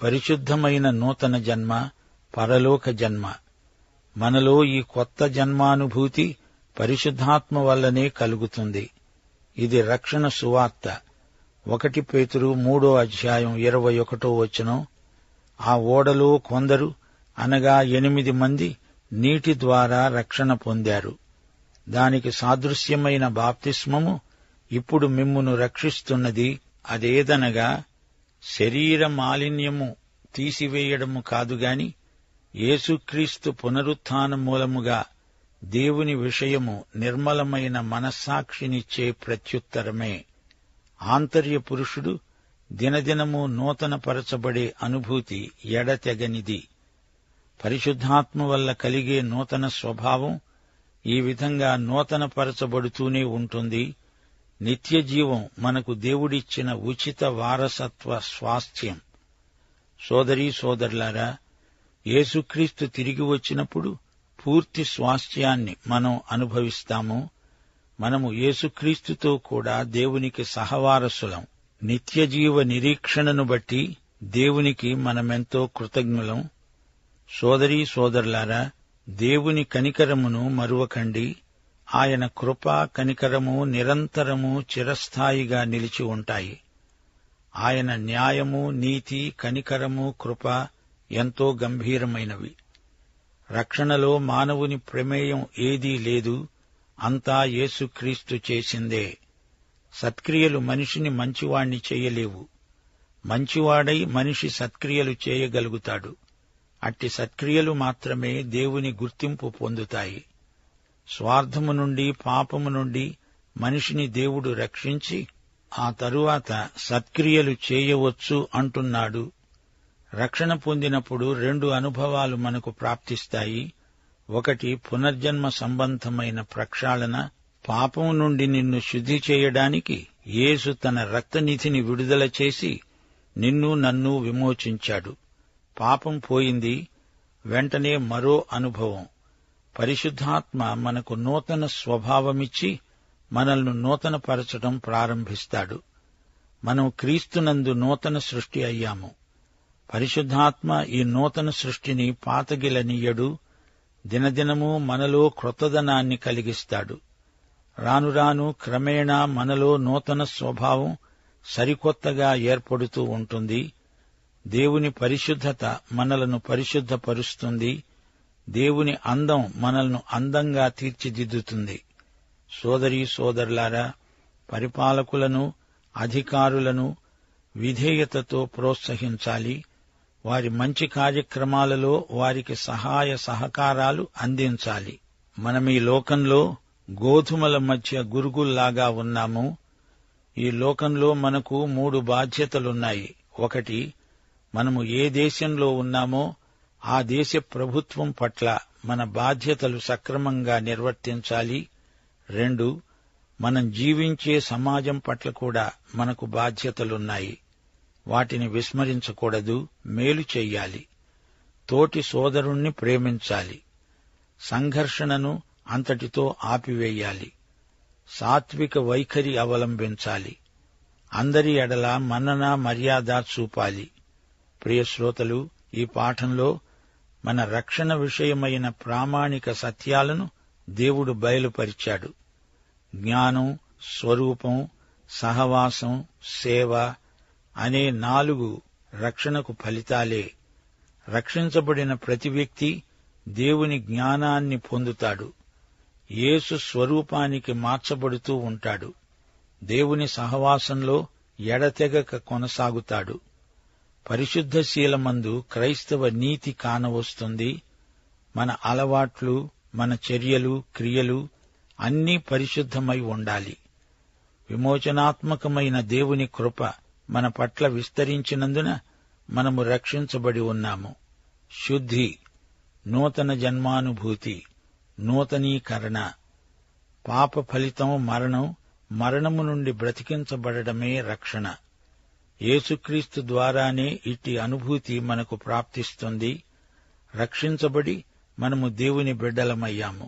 పరిశుద్ధమైన నూతన జన్మ, పరలోక జన్మ. మనలో ఈ కొత్త జన్మానుభూతి పరిశుద్ధాత్మ వల్లనే కలుగుతుంది. ఇది రక్షణ సువార్త. 1 పేతురు 3:21 ఆ ఓడలో కొందరు, అనగా 8 మంది నీటి ద్వారా రక్షణ పొందారు. దానికి సాదృశ్యమైన బాప్తిస్మము ఇప్పుడు మిమ్మును రక్షిస్తున్నది. అదేదనగా శరీర మాలిన్యము తీసివేయడము కాదుగాని యేసుక్రీస్తు పునరుత్థానం మూలముగా దేవుని విషయము నిర్మలమైన మనస్సాక్షినిచ్చే ప్రత్యుత్తరమే. ఆంతర్య పురుషుడు దినదినము నూతనపరచబడే అనుభూతి ఎడతెగనిది. పరిశుద్ధాత్మ వల్ల కలిగే నూతన స్వభావం ఈ విధంగా నూతనపరచబడుతూనే ఉంటుంది. నిత్యజీవం మనకు దేవుడిచ్చిన ఉచిత వారసత్వ స్వాస్థ్యం. సోదరీ సోదరులారా, యేసుక్రీస్తు తిరిగి వచ్చినప్పుడు పూర్తి స్వాస్థ్యాన్ని మనం అనుభవిస్తాము. మనము యేసుక్రీస్తుతో కూడా దేవునికి సహవారసులం. నిత్యజీవ నిరీక్షణను బట్టి దేవునికి మనమెంతో కృతజ్ఞులం. సోదరీ సోదరులారా, దేవుని కనికరమును మరువకండి. ఆయన కృప, కనికరము నిరంతరము చిరస్థాయిగా నిలిచి ఉంటాయి. ఆయన న్యాయము, నీతి, కనికరము, కృప ఎంతో గంభీరమైనవి. రక్షణలో మానవుని ప్రమేయం ఏదీ లేదు, అంతా యేసుక్రీస్తు చేసిందే. సత్క్రియలు మనిషిని మంచివాణ్ణి చేయలేవు. మంచివాడై మనిషి సత్క్రియలు చేయగలుగుతాడు. అట్టి సత్క్రియలు మాత్రమే దేవుని గుర్తింపు పొందుతాయి. స్వార్థము నుండి, పాపము నుండి మనిషిని దేవుడు రక్షించి ఆ తరువాత సత్క్రియలు చేయవచ్చు అంటున్నాడు. రక్షణ పొందినప్పుడు 2 అనుభవాలు మనకు ప్రాప్తిస్తాయి. 1 పునర్జన్మ సంబంధమైన ప్రక్షాళన. పాపం నుండి నిన్ను శుద్ధి చేయడానికి యేసు తన రక్తనిధిని విడుదల చేసి నిన్ను నన్ను విమోచించాడు. పాపం పోయింది. వెంటనే మరో అనుభవం. పరిశుద్ధాత్మ మనకు నూతన స్వభావమిచ్చి మనల్ని నూతనపరచడం ప్రారంభిస్తాడు. మనం క్రీస్తునందు నూతన సృష్టి అయ్యాము. పరిశుద్ధాత్మ ఈ నూతన సృష్టిని పాతగిలనీయడు. దినదినము మనలో క్రొత్తదనాన్ని కలిగిస్తాడు. రాను రాను క్రమేణా మనలో నూతన స్వభావం సరికొత్తగా ఏర్పడుతూ ఉంటుంది. దేవుని పరిశుద్ధత మనలను పరిశుద్ధపరుస్తుంది. దేవుని అందం మనల్ని అందంగా తీర్చిదిద్దుతుంది. సోదరీ సోదరులారా, పరిపాలకులను, అధికారులను విధేయతతో ప్రోత్సహించాలి. వారి మంచి కార్యక్రమాలలో వారికి సహాయ సహకారాలు అందించాలి. మనమీ లోకంలో గోధుమల మధ్య గురుగుల్లాగా ఉన్నాము. ఈ లోకంలో మనకు 3 బాధ్యతలున్నాయి. 1, మనము ఏ దేశంలో ఉన్నామో ఆ దేశ ప్రభుత్వం పట్ల మన బాధ్యతలు సక్రమంగా నిర్వర్తించాలి. 2, మనం జీవించే సమాజం పట్ల కూడా మనకు బాధ్యతలున్నాయి. వాటిని విస్మరించకూడదు, మేలు చెయ్యాలి. తోటి సోదరుణ్ణి ప్రేమించాలి. సంఘర్షణను అంతటితో ఆపివేయాలి. సాత్విక వైఖరి అవలంబించాలి. అందరి ఎడల మన్నన మర్యాద చూపాలి. ప్రియ శ్రోతలు, ఈ పాఠంలో మన రక్షణ విషయమైన ప్రామాణిక సత్యాలను దేవుడు బయలుపరిచాడు. జ్ఞానం, స్వరూపం, సహవాసం, సేవ అనే 4 రక్షణకు ఫలితాలే. రక్షించబడిన ప్రతి వ్యక్తి దేవుని జ్ఞానాన్ని పొందుతాడు. యేసు స్వరూపానికి మార్చబడుతూ ఉంటాడు. దేవుని సహవాసంలో ఎడతెగక కొనసాగుతాడు. పరిశుద్ధశీలమందు క్రైస్తవ నీతి కానవస్తుంది. మన అలవాట్లు, మన చర్యలు, క్రియలు అన్నీ పరిశుద్ధమై ఉండాలి. విమోచనాత్మకమైన దేవుని కృప మన పట్ల విస్తరించినందున మనము రక్షించబడి ఉన్నాము. శుద్ధి, నూతన జన్మానుభూతి, నూతనీకరణ. పాప ఫలితం మరణం. మరణము నుండి బ్రతికించబడమే రక్షణ. యేసుక్రీస్తు ద్వారానే ఇట్టి అనుభూతి మనకు ప్రాప్తిస్తుంది. రక్షించబడి మనము దేవుని బిడ్డలమయ్యాము.